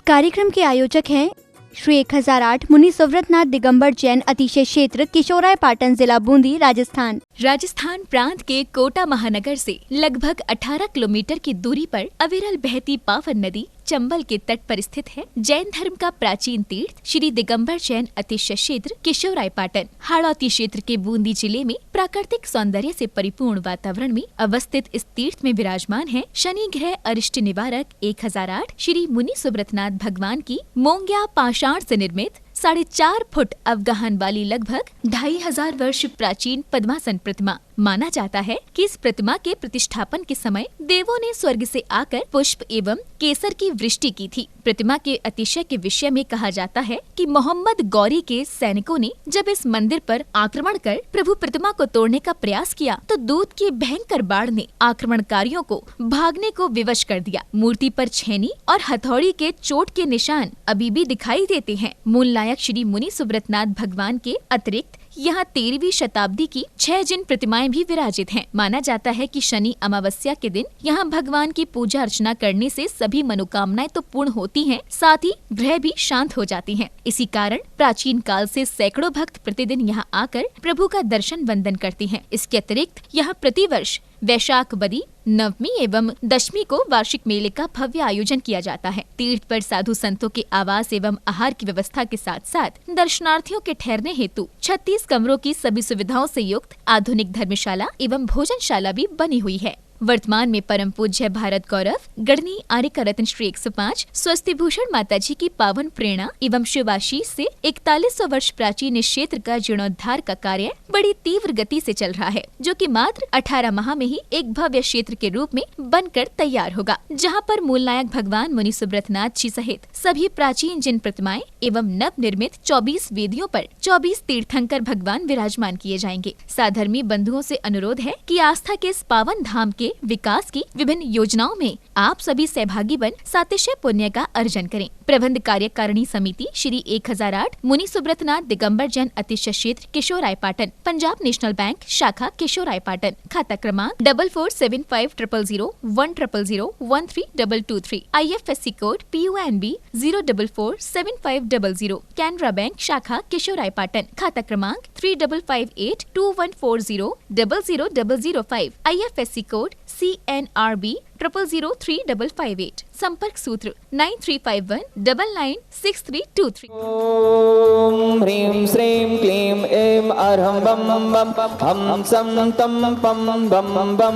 कार्यक्रम के आयोजक हैं श्री 1008 मुनि सुव्रतनाथ दिगंबर जैन अतिशय क्षेत्र किशोराय पाटन जिला बूंदी राजस्थान। राजस्थान प्रांत के कोटा महानगर से लगभग 18 किलोमीटर की दूरी पर अविरल बहती पावन नदी चंबल के तट पर स्थित है। जैन धर्म का प्राचीन तीर्थ श्री दिगंबर जैन अतिशय क्षेत्र किशोराय पाटन हाड़ौती क्षेत्र के बूंदी जिले में प्राकृतिक सौंदर्य से परिपूर्ण वातावरण में अवस्थित इस तीर्थ में विराजमान है शनि ग्रह अरिष्ट निवारक 1008 श्री मुनि सुव्रतनाथ भगवान की मोंग्या पाषाण से निर्मित 4.5 फुट अवगाहन वाली लगभग 2500 वर्ष प्राचीन पद्मासन प्रतिमा। माना जाता है कि इस प्रतिमा के प्रतिष्ठापन के समय देवों ने स्वर्ग से आकर पुष्प एवं केसर की वृष्टि की थी। प्रतिमा के अतिशय के विषय में कहा जाता है कि मोहम्मद गौरी के सैनिकों ने जब इस मंदिर पर आक्रमण कर प्रभु प्रतिमा को तोड़ने का प्रयास किया तो दूत की भयंकर बाढ़ ने आक्रमणकारियों को भागने को विवश कर दिया। मूर्ति पर छेनी और हथौड़ी के चोट के निशान अभी भी दिखाई देते हैं। मूल नायक श्री मुनि सुव्रतनाथ भगवान के अतिरिक्त यहाँ 13वीं शताब्दी की 6 जिन प्रतिमाएं भी विराजित हैं। माना जाता है कि शनि अमावस्या के दिन यहाँ भगवान की पूजा अर्चना करने से सभी मनोकामनाएं तो पूर्ण होती हैं, साथ ही ग्रह भी शांत हो जाती हैं। इसी कारण प्राचीन काल से सैकड़ों भक्त प्रतिदिन यहाँ आकर प्रभु का दर्शन वंदन करते हैं। इसके अतिरिक्त यहाँ प्रतिवर्ष वैशाख बदी नवमी एवं दशमी को वार्षिक मेले का भव्य आयोजन किया जाता है। तीर्थ पर साधु संतों के आवास एवं आहार की व्यवस्था के साथ साथ दर्शनार्थियों के ठहरने हेतु 36 कमरों की सभी सुविधाओं से युक्त आधुनिक धर्मशाला एवं भोजनशाला भी बनी हुई है। वर्तमान में परम पूज्य भारत गौरव गढ़नी आर्यका रत्न श्री 105 स्वस्ति भूषण माता जी की पावन प्रेरणा एवं शिवाशीष से 4100 वर्ष प्राचीन इस क्षेत्र का जीर्णोद्धार का कार्य बड़ी तीव्र गति से चल रहा है, जो कि मात्र 18 माह में ही एक भव्य क्षेत्र के रूप में बनकर तैयार होगा, जहां पर मूल नायक भगवान मुनि सुव्रतनाथ जी सहित सभी प्राचीन जिन प्रतिमाएं एवं नव निर्मित 24 वेदियों पर 24 तीर्थंकर भगवान विराजमान किए जाएंगे। साधर्मी बंधुओं से अनुरोध है कि आस्था के इस पावन धाम के विकास की विभिन्न योजनाओं में आप सभी सहभागी बन सातिशय पुण्य का अर्जन करें। प्रबंध कार्यकारिणी समिति श्री 1008 मुनि सुव्रतनाथ दिगंबर जैन अतिशय क्षेत्र किशोराय पाटन, पंजाब नेशनल बैंक शाखा किशोराय पाटन, खाता क्रमांक 4475001000132223, IFSC code PUNB 0447500, Canara bank शाखा किशोराय पाटन, खाता क्रमांक 355821400005, IFSC कोड CNRB 000358, संपर्क सूत्र 9351996323। ओम ह्रीं श्रीं क्लीं ऐं अरहं बम बम हम सम तम पम बम बम मम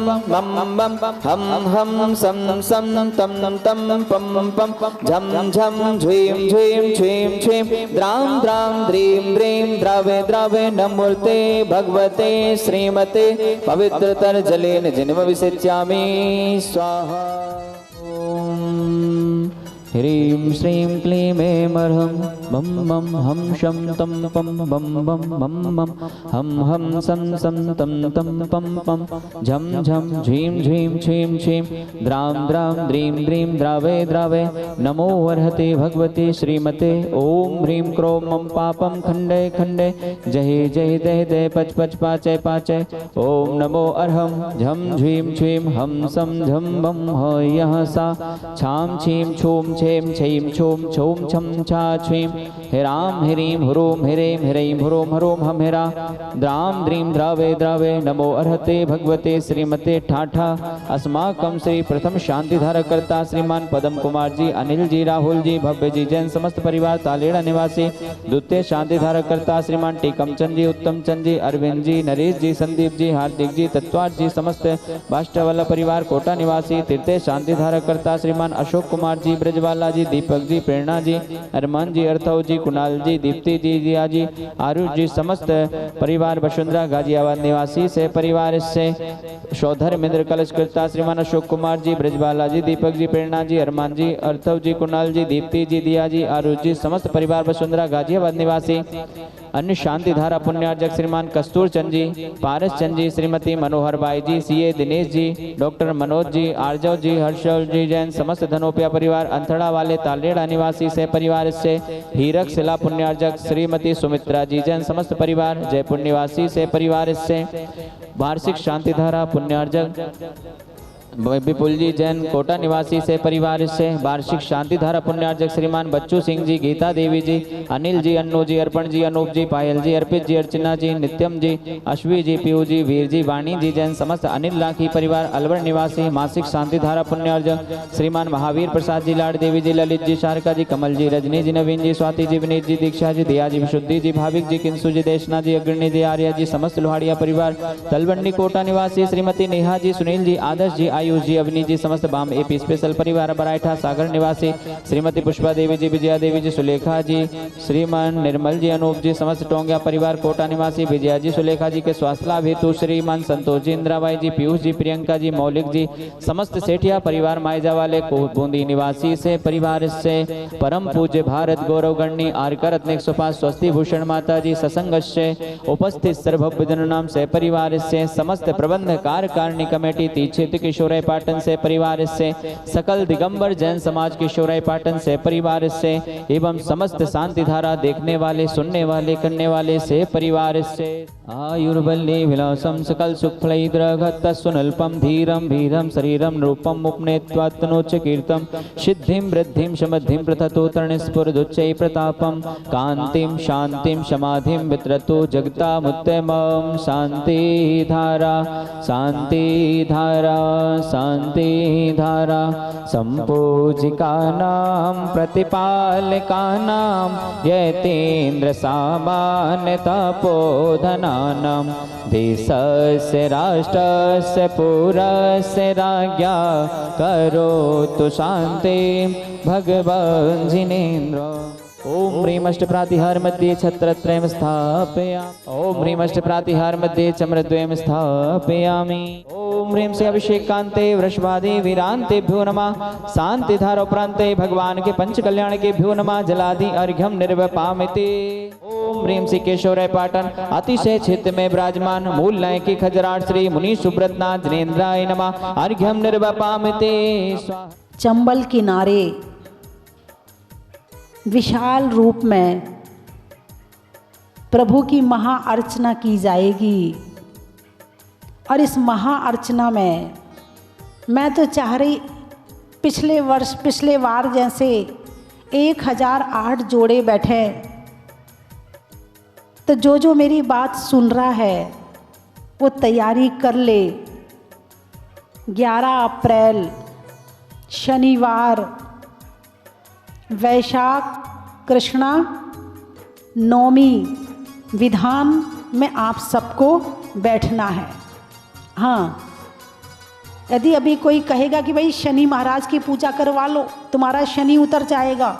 बम हम सम सम तम तम पम पम झम झम झ्वीं झ्वीं छ्वीं छ्वीं द्रां द्रां द्रीं द्रीं द्रावे द्रावे नमोते भगवते श्रीमते पवित्रतर जलेन जिन्म विसिच्यामि स्वाहा। ह्रीं श्रीं क्लीं ऐं अरहं बम बम हम शम तम पम बम बम मम मम हम सम सम तम तम पम पम झम झम झ्वीं झ्वीं छ्वीं छ्वीं द्रां द्रां द्रीं द्रीं द्रावे द्रावे नमो अर्हते भगवते श्रीमते ओम ह्रीं क्रों मम पापम खंडे खंडे जय जय दय दय पच पच पाचय पाचय ओम नमो अर्हं झम झ्वीं छ्वीं हम सम झम बम ह यः सा छाम छीं छूम छेम छीं छूम छूम छम छा छ्वीं हिराम हिरीं हुरूम हिरें हिरैं हुरूम हरोम हम हिरा द्रां द्रीं द्रावे द्रावे नमो अर्हते भगवते श्रीमते ठाठा। अस्माकं श्री प्रथम शांतिधारक कर्ता श्रीमान पदम कुमार जी, अनिल जी, राहुल जी, भव्य जी, जैन समस्त परिवार तालेड़ा निवासी। द्वितीय शांतिधारक कर्ता श्रीमान टीकम चंद जी, उत्तम चंद जी, अरविंद जी, नरेश जी, संदीप जी, हार्दिक जी, तत्वार जी, समस्त बाष्टवल्लभ परिवार कोटा निवासी। तृतीय शांतिधारक कर्ता श्रीमान अशोक कुमार जी, ब्रजवाला जी, दीपक जी, प्रेरणा जी, अरमान जी, अर्थव जी, कुणाल जी, दीप्ति जी, जिया जी, आरुष जी, समस्त परिवार वसुंधरा गाजियाबाद निवासी से परिवार से शोधर मिंद्र कलश करता श्रीमान अशोक कुमार जी, ब्रजबाला जी, दीपक जी, प्रेरणा जी, अरमान जी, अर्थव जी, कुणाल जी, दीप्ति जी, दिया जी, आरुष जी, समस्त परिवार वसुंधरा गाजियाबाद निवासी। अन्य शांति धारा पुण्यार्जक श्रीमान कस्तूर चंद जी, पारस चंद जी, श्रीमती मनोहर बाई जी, CA दिनेश जी, डॉक्टर मनोज जी, आर्जव जी, हर्षल जी, जैन समस्त धनोपिया परिवार अंथड़ा वाले तालेड़ा निवासी से परिवार से हीरक शिला पुण्यार्जक श्रीमती सुमित्रा जी, जैन समस्त परिवार जयपुर निवासी से परिवार से वार्षिक शांति धारा पुण्यार्जक विपुल जी जैन कोटा निवासी से परिवार से वार्षिक शांति धारा पुण्यार्जक श्रीमान बच्चू सिंह जी, गीता देवी जी, अनिल जी, अन्नू जी, अर्पण जी, अनूप जी, पायल जी, अर्पित जी, अर्चना जी, नित्यम जी, अश्वी जी, पीयू जी, वीर जी, वाणी जी जैन समस्त अनिल लाखी परिवार अलवर निवासी मासिक शांति धारा पुण्यार्जक श्रीमान महावीर प्रसाद जी, लाड देवी जी, ललित जी, शारका जी, कमल जी, रजनी जी, नवीन जी, स्वाति जी, विनीत जी, दीक्षा जी, दिया जी, विशुद्धि जी, भाविक जी, किंसु जी, देशना जी, अग्रणी जी, आर्या जी, समस्त लोहाड़िया परिवार तलवंडी कोटा निवासी श्रीमती नेहा जी, सुनील जी, आदर्श जी, आयुष जी, अवनी जी, समस्त बाम एपी स्पेशल परिवार बराइठा सागर निवासी श्रीमती पुष्पा देवी जी, विजया देवी जी, सुलेखा जी, श्रीमान निर्मल जी, अनूप जी, समस्त टोंगिया परिवार कोटा निवासी विजया जी, सुलेखा जी के स्वास्थ्य लाभ हेतु श्रीमान संतोष जी, इंद्राबाई जी, पीयूष जी, प्रियंका जी, मौलिक जी, समस्त सेठिया परिवार मायजा वाले बूंदी निवासी से परिवार से परम पूज्य भारत गौरव गण्य आर्का रत्न 105 स्वस्ति भूषण माता जी ससंग से उपस्थित सर्वभव्य जननाम से परिवार से समस्त प्रबंध कार्यकारिणी कमेटी तीक्षित किशोराय पाटन से परिवार से सकल दिगंबर जैन समाज किशोराय पाटन से परिवार से एवं समस्त शांति धारा देखने वाले सुनने वाले करने वाले से परिवार से आयुर्बल्ली विलासम सकल सुखफलैद्रघत्त सुनल्पम धीरम भीरम शरीरम रूपम उपनेत्वात्तनोच्च कीर्तम सिद्धिं वृद्धिं समद्धिं प्रथतो तरणस्फुरदुच्चै प्रतापम कांतिं शांतिं समाधिं वित्रतो जगतामुत्तमं शांति धारा शांति धारा शांति धारा संपूजिकानां प्रतिपालकानां यतेन्द्र सामान्य तपोधनानां देशस्य राष्ट्रस्य पुरस्य राज्ञा करोतु शान्ति भगवान् जिनेन्द्र। ओम ह्रीं अष्टप्रातिहार मध्ये छत्रत्रयं स्थापयामि। ओम ह्रीं अष्टप्रातिहार मध्ये चम्रद्वयं स्थापयामि। ओम ह्रीं से अभिषेकान्ते वृषभादि वीरान्तेभ्यो नमः। शांति धारोपरान्ते भगवान के पंच कल्याण के भ्यो नमः। जलादि अर्घ्यं निर्वपामिति। ओम ह्रीं से केशवराय पाटन अतिशय क्षेत्र में विराजमान मूल लय के खजराट श्री मुनि सुब्रतनाथ जिनेन्द्राय नमः। अर्घ्यं निर्वपामिति। चंबल किनारे विशाल रूप में प्रभु की महा अर्चना की जाएगी। और इस महा अर्चना में मैं तो चाह रही पिछले बार जैसे 1008 जोड़े बैठे, तो जो मेरी बात सुन रहा है वो तैयारी कर ले। 11 अप्रैल शनिवार वैशाख कृष्णा नवमी विधान में आप सबको बैठना है। हाँ, यदि अभी कोई कहेगा कि भाई शनि महाराज की पूजा करवा लो, तुम्हारा शनि उतर जाएगा,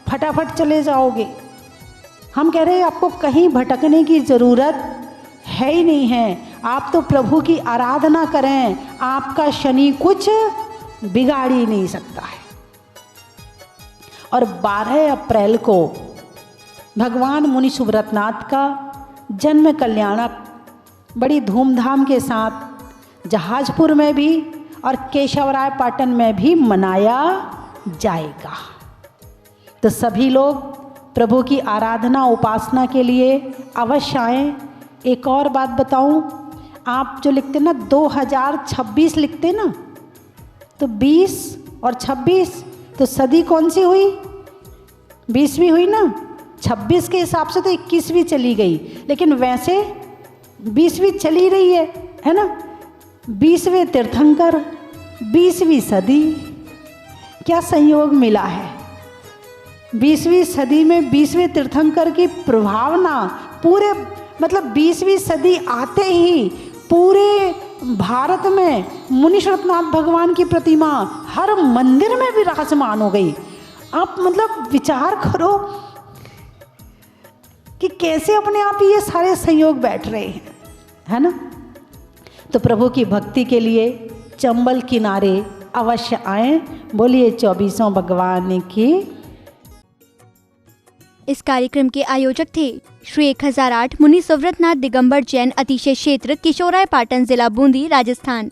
फटाफट चले जाओगे, हम कह रहे हैं आपको कहीं भटकने की ज़रूरत है ही नहीं है। आप तो प्रभु की आराधना करें, आपका शनि कुछ बिगाड़ ही नहीं सकता है। और 12 अप्रैल को भगवान मुनि सुब्रतनाथ का जन्म कल्याणक बड़ी धूमधाम के साथ जहाजपुर में भी और केशवराय पाटन में भी मनाया जाएगा। तो सभी लोग प्रभु की आराधना उपासना के लिए अवश्य आएँ। एक और बात बताऊं, आप जो लिखते ना 2026 लिखते ना, तो 20 और 26 तो सदी कौन सी हुई? 20वीं हुई ना। 26 के हिसाब से तो 21वीं चली गई, लेकिन वैसे 20वीं चली रही है ना। 20वें तीर्थंकर 20वीं सदी, क्या संयोग मिला है। 20वीं सदी में 20वें तीर्थंकर की प्रभावना पूरे 20वीं सदी आते ही पूरे भारत में मुनि सुब्रतनाथ भगवान की प्रतिमा हर मंदिर में विराजमान हो गई। आप विचार करो कि कैसे अपने आप ये सारे संयोग बैठ रहे हैं, है ना। तो प्रभु की भक्ति के लिए चंबल किनारे अवश्य आएं। बोलिए 24वें भगवान की। इस कार्यक्रम के आयोजक थे श्री 1008 मुनि सुब्रतनाथ दिगंबर जैन अतिशय क्षेत्र किशोराय पाटन जिला बूंदी राजस्थान।